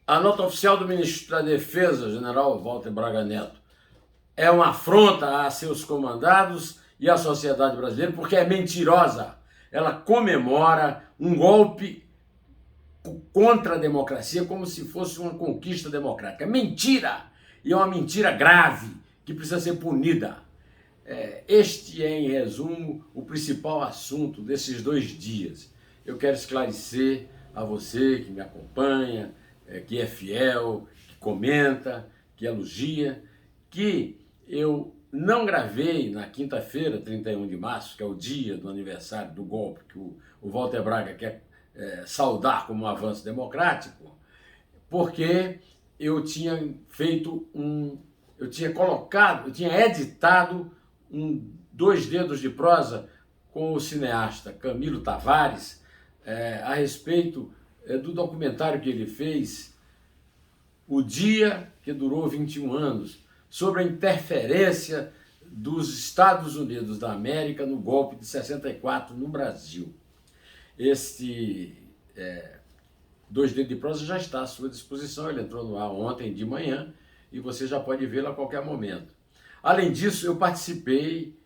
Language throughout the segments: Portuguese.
A nota oficial do ministro da Defesa, general Walter Braga Neto, é uma afronta a seus comandados e à sociedade brasileira, porque é mentirosa. Ela comemora um golpe contra a democracia como se fosse uma conquista democrática. É mentira! E é uma mentira grave que precisa ser punida. Este é, em resumo, o principal assunto desses 2 dias. Eu quero esclarecer a você que me acompanha, que é fiel, que comenta, que elogia, que eu não gravei na quinta-feira, 31 de março, que é o dia do aniversário do golpe que o Walter Braga quer saudar como um avanço democrático, porque eu tinha editado 2 dedos de prosa com o cineasta Camilo Tavares a respeito do documentário que ele fez, O Dia que Durou 21 Anos, sobre a interferência dos Estados Unidos da América no golpe de 64 no Brasil. Este 2 dedos de prosa já está à sua disposição, ele entrou no ar ontem de manhã e você já pode vê-lo a qualquer momento. Além disso, eu participei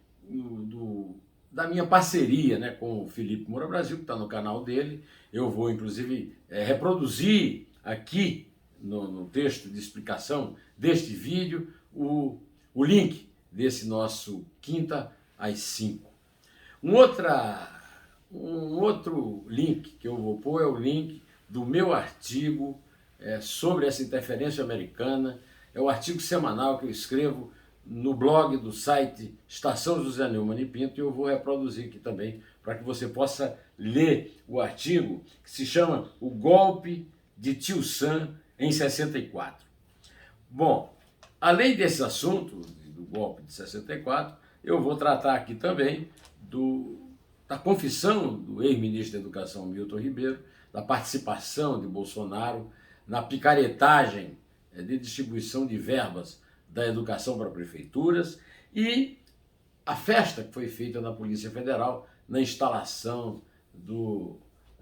da minha parceria com o Felipe Moura Brasil, que está no canal dele. Eu vou, inclusive, reproduzir aqui no texto de explicação deste vídeo o link desse nosso Quinta às 5. Um outro link que eu vou pôr é o link do meu artigo sobre essa interferência americana. É o artigo semanal que eu escrevo no blog do site Estação José Neumann e Pinto, e eu vou reproduzir aqui também para que você possa ler o artigo que se chama O Golpe de Tio Sam em 64. Bom, além desse assunto do golpe de 64, eu vou tratar aqui também da confissão do ex-ministro da Educação Milton Ribeiro, da participação de Bolsonaro na picaretagem de distribuição de verbas da educação para prefeituras e a festa que foi feita na Polícia Federal na instalação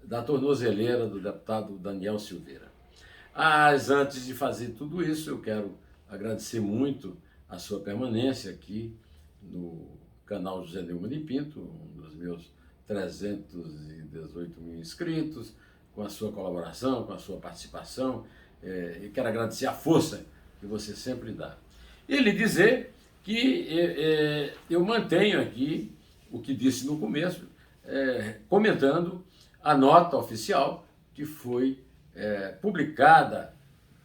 da tornozeleira do deputado Daniel Silveira. Mas antes de fazer tudo isso, eu quero agradecer muito a sua permanência aqui no canal José Neumann e Pinto, um dos meus 318 mil inscritos, com a sua colaboração, com a sua participação, e quero agradecer a força que você sempre dá. E lhe dizer que eu mantenho aqui o que disse no começo, comentando a nota oficial que foi publicada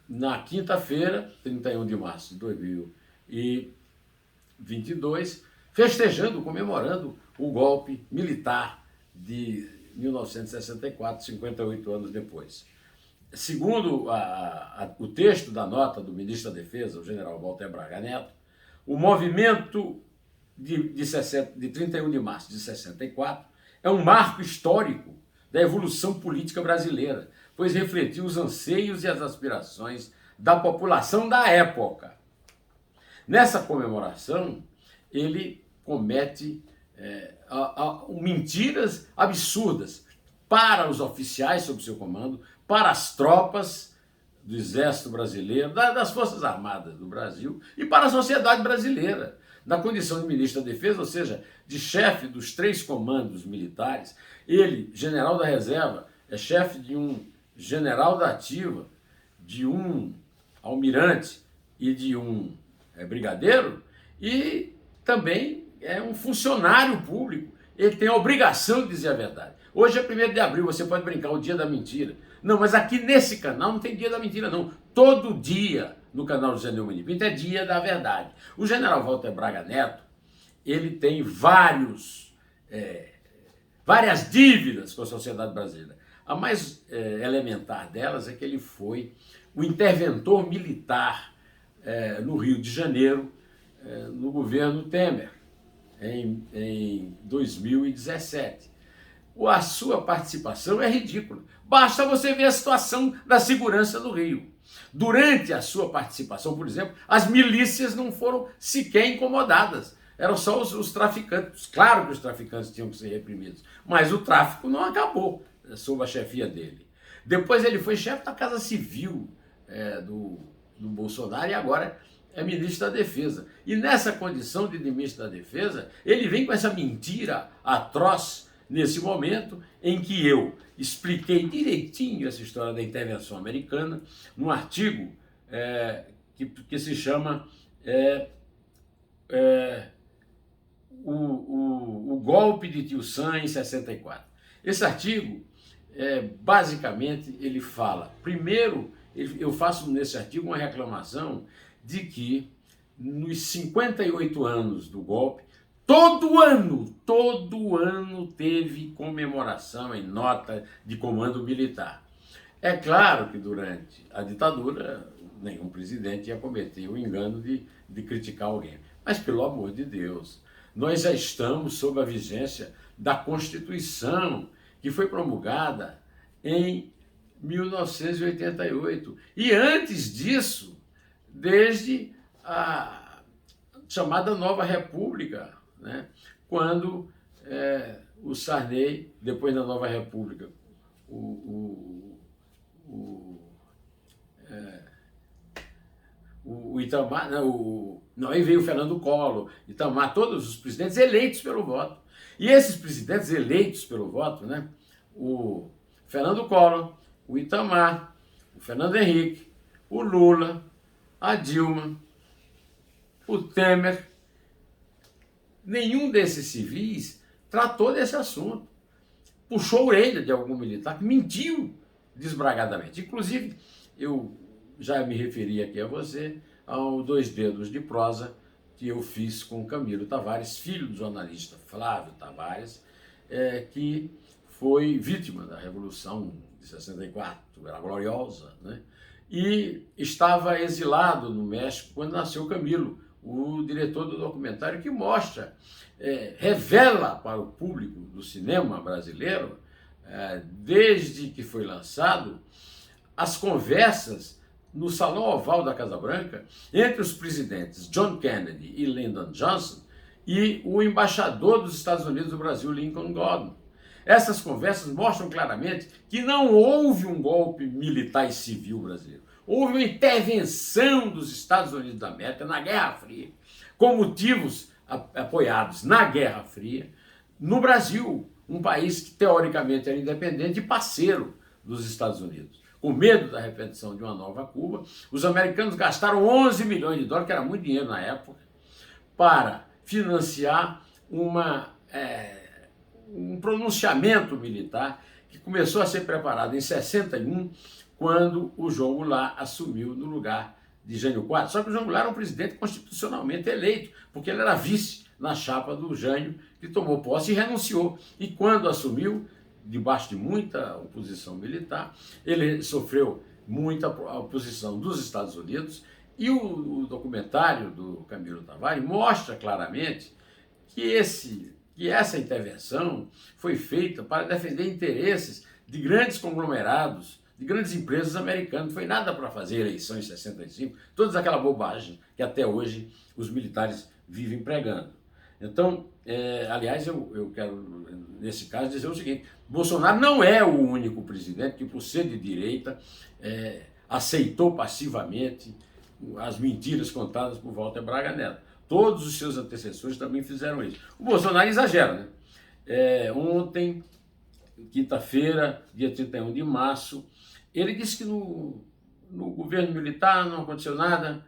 na quinta-feira, 31 de março de 2022, festejando, comemorando o golpe militar de 1964, 58 anos depois. Segundo o texto da nota do ministro da Defesa, o general Walter Braga Neto, o movimento de 31 de março de 64 é um marco histórico da evolução política brasileira, pois refletiu os anseios e as aspirações da população da época. Nessa comemoração, ele comete mentiras absurdas para os oficiais sob seu comando, para as tropas do Exército Brasileiro, das Forças Armadas do Brasil e para a sociedade brasileira. Na condição de ministro da Defesa, ou seja, de chefe dos 3 comandos militares, ele, general da reserva, é chefe de um general da ativa, de um almirante e de um brigadeiro, e também é um funcionário público. Ele tem a obrigação de dizer a verdade. Hoje é 1º de abril, você pode brincar, o dia da mentira. Não, mas aqui nesse canal não tem dia da mentira, não. Todo dia no canal do José Neumann e Pinto é dia da verdade. O general Walter Braga Neto, ele tem várias dívidas com a sociedade brasileira. A mais elementar delas é que ele foi o interventor militar no Rio de Janeiro, no governo Temer, em 2017. A sua participação é ridícula. Basta você ver a situação da segurança no Rio. Durante a sua participação, por exemplo, as milícias não foram sequer incomodadas. Eram só os traficantes. Claro que os traficantes tinham que ser reprimidos, mas o tráfico não acabou sob a chefia dele. Depois ele foi chefe da Casa Civil do Bolsonaro e agora é ministro da Defesa. E nessa condição de ministro da Defesa, ele vem com essa mentira atroz nesse momento em que eu expliquei direitinho essa história da intervenção americana num artigo que se chama o golpe de Tio Sam em 64. Esse artigo, basicamente, ele fala, primeiro, eu faço nesse artigo uma reclamação de que nos 58 anos do golpe, todo ano teve comemoração em nota de comando militar. É claro que durante a ditadura, nenhum presidente ia cometer o engano de criticar alguém. Mas, pelo amor de Deus, nós já estamos sob a vigência da Constituição, que foi promulgada em 1988. E antes disso, desde a chamada Nova República, né? Quando o Sarney, depois da Nova República, o Itamar, não, aí veio o Fernando Collor, Itamar, todos os presidentes eleitos pelo voto. E esses presidentes eleitos pelo voto, né? O Fernando Collor, o Itamar, o Fernando Henrique, o Lula, a Dilma, o Temer, nenhum desses civis tratou desse assunto. Puxou a orelha de algum militar que mentiu desbragadamente. Inclusive, eu já me referi aqui a você ao Dois Dedos de Prosa que eu fiz com o Camilo Tavares, filho do jornalista Flávio Tavares, que foi vítima da Revolução de 64, era gloriosa, né? E estava exilado no México quando nasceu Camilo, o diretor do documentário que mostra, revela para o público do cinema brasileiro, desde que foi lançado, as conversas no Salão Oval da Casa Branca entre os presidentes John Kennedy e Lyndon Johnson e o embaixador dos Estados Unidos no Brasil, Lincoln Gordon. Essas conversas mostram claramente que não houve um golpe militar e civil brasileiro. Houve uma intervenção dos Estados Unidos da América na Guerra Fria, com motivos apoiados na Guerra Fria, no Brasil, um país que teoricamente era independente e parceiro dos Estados Unidos. Com medo da repetição de uma nova Cuba, os americanos gastaram 11 milhões de dólares, que era muito dinheiro na época, para financiar um pronunciamento militar que começou a ser preparado em 61, quando o João Goulart assumiu no lugar de Jânio Quadros. Só que o João Goulart era um presidente constitucionalmente eleito, porque ele era vice na chapa do Jânio, que tomou posse e renunciou. E quando assumiu, debaixo de muita oposição militar, ele sofreu muita oposição dos Estados Unidos, e o documentário do Camilo Tavares mostra claramente que essa intervenção foi feita para defender interesses de grandes conglomerados, de grandes empresas americanas. Não foi nada para fazer eleição em 65, toda aquela bobagem que até hoje os militares vivem pregando. Então, aliás, eu quero, nesse caso, dizer o seguinte: Bolsonaro não é o único presidente que, por ser de direita, aceitou passivamente as mentiras contadas por Walter Braga Neto. Todos os seus antecessores também fizeram isso. O Bolsonaro exagera, né? Ontem, quinta-feira, dia 31 de março, ele disse que no governo militar não aconteceu nada,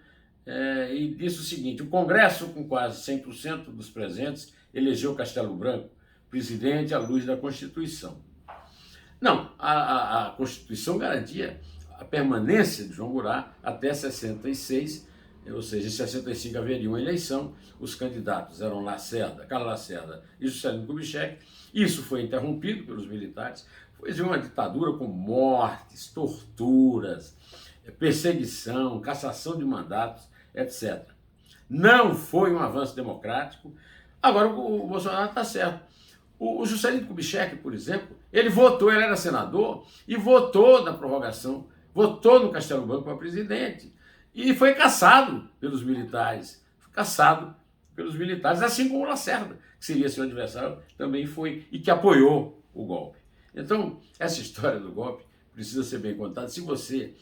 e disse o seguinte: o Congresso, com quase 100% dos presentes, elegeu Castelo Branco presidente à luz da Constituição. Não, a Constituição garantia a permanência de João Goulart até 66, ou seja, em 65 haveria uma eleição, os candidatos eram Carlos Lacerda e Juscelino Kubitschek. Isso foi interrompido pelos militares, foi uma ditadura com mortes, torturas, perseguição, cassação de mandatos, etc. Não foi um avanço democrático. Agora o Bolsonaro está certo. O Juscelino Kubitschek, por exemplo, ele era senador e votou na prorrogação, votou no Castelo Branco para presidente e foi cassado pelos militares. Assim como o Lacerda, que seria seu adversário, também foi e que apoiou o golpe. Então, essa história do golpe, precisa ser bem contado. Se você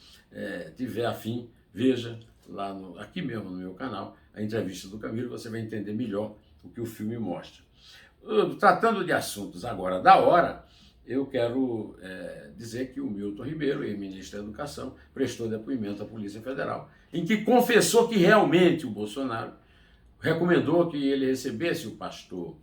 tiver afim, veja lá aqui mesmo no meu canal a entrevista do Camilo, você vai entender melhor o que o filme mostra. Tratando de assuntos agora da hora, eu quero dizer que o Milton Ribeiro, ex-ministro da Educação, prestou depoimento à Polícia Federal, em que confessou que realmente o Bolsonaro recomendou que ele recebesse o pastor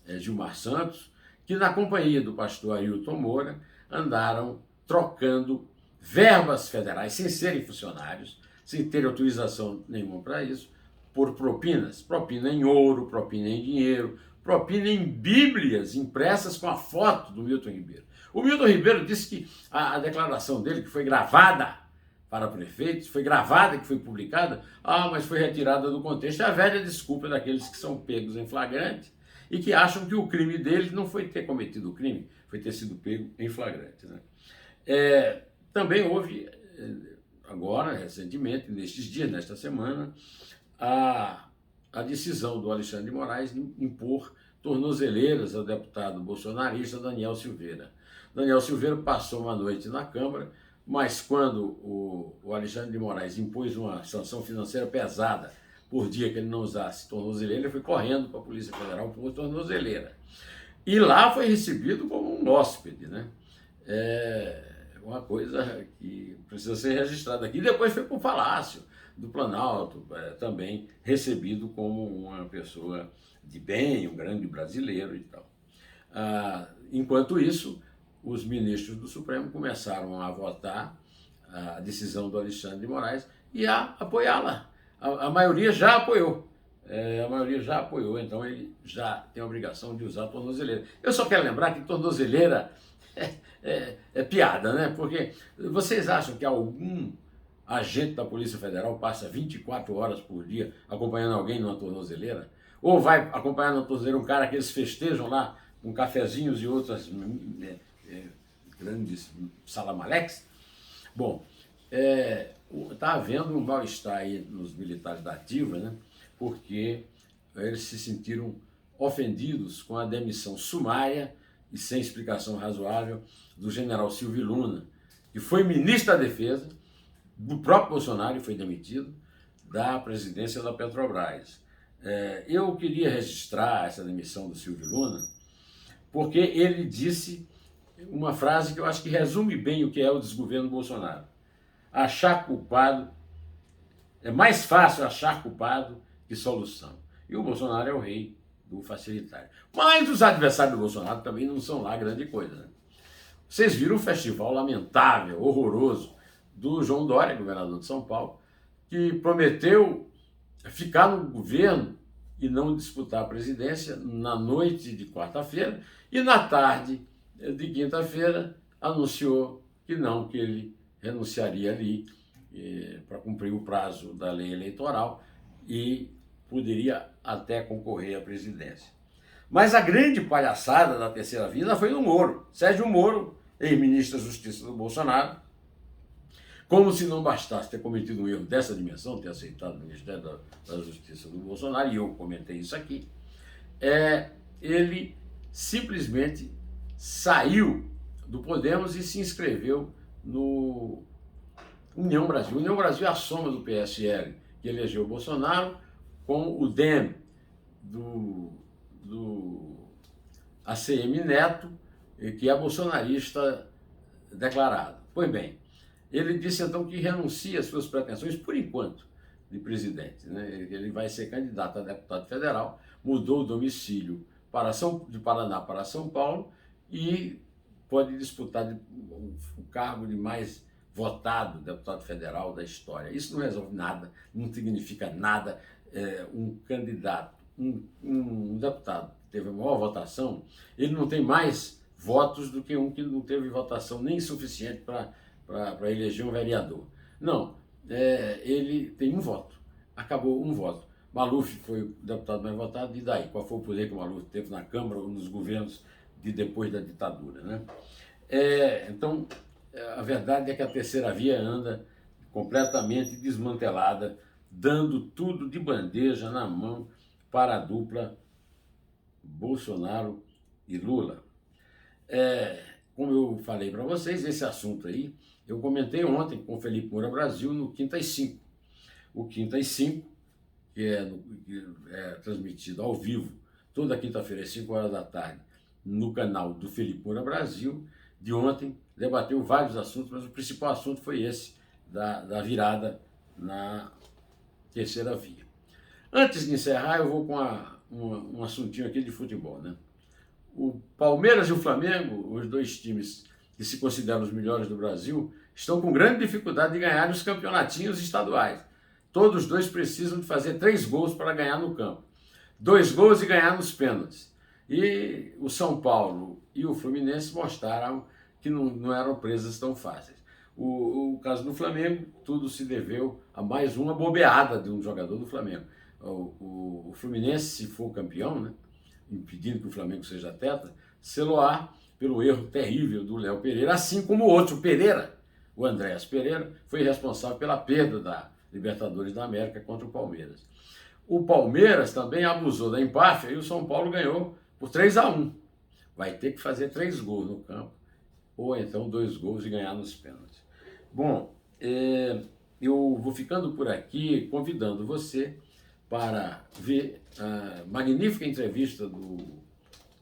Gilmar Santos, que na companhia do pastor Ailton Moura andaram trocando verbas federais, sem serem funcionários, sem ter autorização nenhuma para isso, por propinas. Propina em ouro, propina em dinheiro, propina em bíblias impressas com a foto do Milton Ribeiro. O Milton Ribeiro disse que a declaração dele, que foi gravada para prefeitos, foi gravada, que foi publicada, mas foi retirada do contexto. É a velha desculpa daqueles que são pegos em flagrante e que acham que o crime deles não foi ter cometido o crime, foi ter sido pego em flagrante. Né? Também houve, agora, recentemente, nestes dias, nesta semana, a decisão do Alexandre de Moraes de impor tornozeleiras ao deputado bolsonarista Daniel Silveira. Daniel Silveira passou uma noite na Câmara, mas quando o Alexandre de Moraes impôs uma sanção financeira pesada por dia que ele não usasse tornozeleira, ele foi correndo para a Polícia Federal por tornozeleira. E lá foi recebido como um hóspede, né? Uma coisa que precisa ser registrada aqui. E depois foi para o Palácio do Planalto, também recebido como uma pessoa de bem, um grande brasileiro e tal. Enquanto isso, os ministros do Supremo começaram a votar a decisão do Alexandre de Moraes e a apoiá-la. A maioria já apoiou. Então ele já tem a obrigação de usar a tornozeleira. Eu só quero lembrar que tornozeleira é piada, né? Porque vocês acham que algum agente da Polícia Federal passa 24 horas por dia acompanhando alguém numa tornozeleira? Ou vai acompanhar na tornozeleira um cara que eles festejam lá com cafezinhos e outras grandes salamaleques? Bom, está havendo um mal-estar aí nos militares da ativa, né? Porque eles se sentiram ofendidos com a demissão sumária e sem explicação razoável do general Silvio Luna, que foi ministro da Defesa do próprio Bolsonaro e foi demitido da presidência da Petrobras. Eu queria registrar essa demissão do Silvio Luna, porque ele disse uma frase que eu acho que resume bem o que é o desgoverno Bolsonaro. Achar culpado, é mais fácil achar culpado que solução. E o Bolsonaro é o rei do facilitário. Mas os adversários do Bolsonaro também não são lá grande coisa, né? Vocês viram o festival lamentável, horroroso, do João Dória, governador de São Paulo, que prometeu ficar no governo e não disputar a presidência na noite de quarta-feira e na tarde de quinta-feira anunciou que não, que ele renunciaria ali para cumprir o prazo da lei eleitoral e poderia até concorrer à presidência. Mas a grande palhaçada da terceira via foi no Moro. Sérgio Moro, ex-ministro da Justiça do Bolsonaro, como se não bastasse ter cometido um erro dessa dimensão, ter aceitado o Ministério da Justiça do Bolsonaro, e eu comentei isso aqui, ele simplesmente saiu do Podemos e se inscreveu no União Brasil. União Brasil é a soma do PSL, que elegeu o Bolsonaro, com o DEM do ACM Neto, que é bolsonarista declarado. Pois bem, ele disse então que renuncia às suas pretensões, por enquanto, de presidente. Né? Ele vai ser candidato a deputado federal, mudou o domicílio de Paraná para São Paulo e pode disputar o cargo de mais votado deputado federal da história. Isso não resolve nada, não significa nada. Um candidato, um deputado que teve a maior votação, ele não tem mais votos do que um que não teve votação nem suficiente para eleger um vereador. Não, ele tem um voto, acabou um voto. Maluf foi o deputado mais votado, e daí? Qual foi o poder que o Maluf teve na Câmara ou nos governos de depois da ditadura, né? Então, a verdade é que a terceira via anda completamente desmantelada, dando tudo de bandeja na mão para a dupla Bolsonaro e Lula. como eu falei para vocês, esse assunto aí, eu comentei ontem com o Felipe Moura Brasil no Quinta e 5. O Quinta e 5, que é transmitido ao vivo toda quinta-feira às 5 horas da tarde no canal do Felipe Moura Brasil, de ontem, debateu vários assuntos, mas o principal assunto foi esse, da virada na terceira via. Antes de encerrar, eu vou com um assuntinho aqui de futebol, né? O Palmeiras e o Flamengo, os dois times que se consideram os melhores do Brasil, estão com grande dificuldade de ganhar os campeonatinhos estaduais. Todos os dois precisam de fazer 3 gols para ganhar no campo. 2 gols e ganhar nos pênaltis. E o São Paulo e o Fluminense mostraram que não eram presas tão fáceis. O caso do Flamengo, tudo se deveu a mais uma bobeada de um jogador do Flamengo. O Fluminense, se for campeão, né, impedindo que o Flamengo seja tetra, seloar pelo erro terrível do Léo Pereira, assim como o outro Pereira, o Andréas Pereira, foi responsável pela perda da Libertadores da América contra o Palmeiras. O Palmeiras também abusou da empáfia e o São Paulo ganhou por 3-1. Vai ter que fazer 3 gols no campo, ou então 2 gols e ganhar nos pênaltis. Bom, eu vou ficando por aqui, convidando você para ver a magnífica entrevista do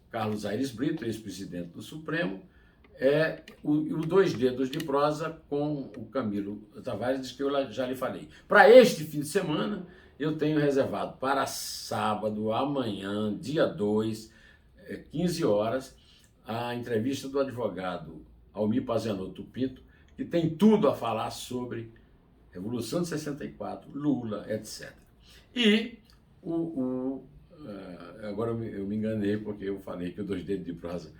Carlos Aires Brito, ex-presidente do Supremo, o Dois Dedos de Prosa com o Camilo Tavares, que eu já lhe falei. Para este fim de semana, eu tenho reservado para sábado, amanhã, dia 2, 15 horas, a entrevista do advogado Almir Pazianotto Pinto, que tem tudo a falar sobre Revolução de 64, Lula, etc. E agora eu me enganei, porque eu falei que o Dois Dedos de Prosa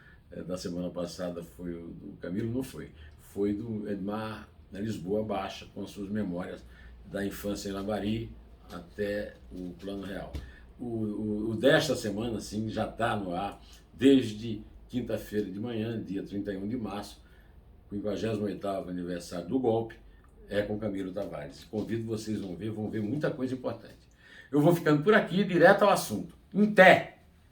da semana passada foi o do Camilo, não foi. Foi do Edmar na Lisboa Baixa, com suas memórias da infância em Lambari até o Plano Real. O desta semana, sim, já está no ar desde quinta-feira de manhã, dia 31 de março, 58º aniversário do golpe, com Camilo Tavares. Convido vocês, vão ver muita coisa importante. Eu vou ficando por aqui, direto ao assunto. Em té!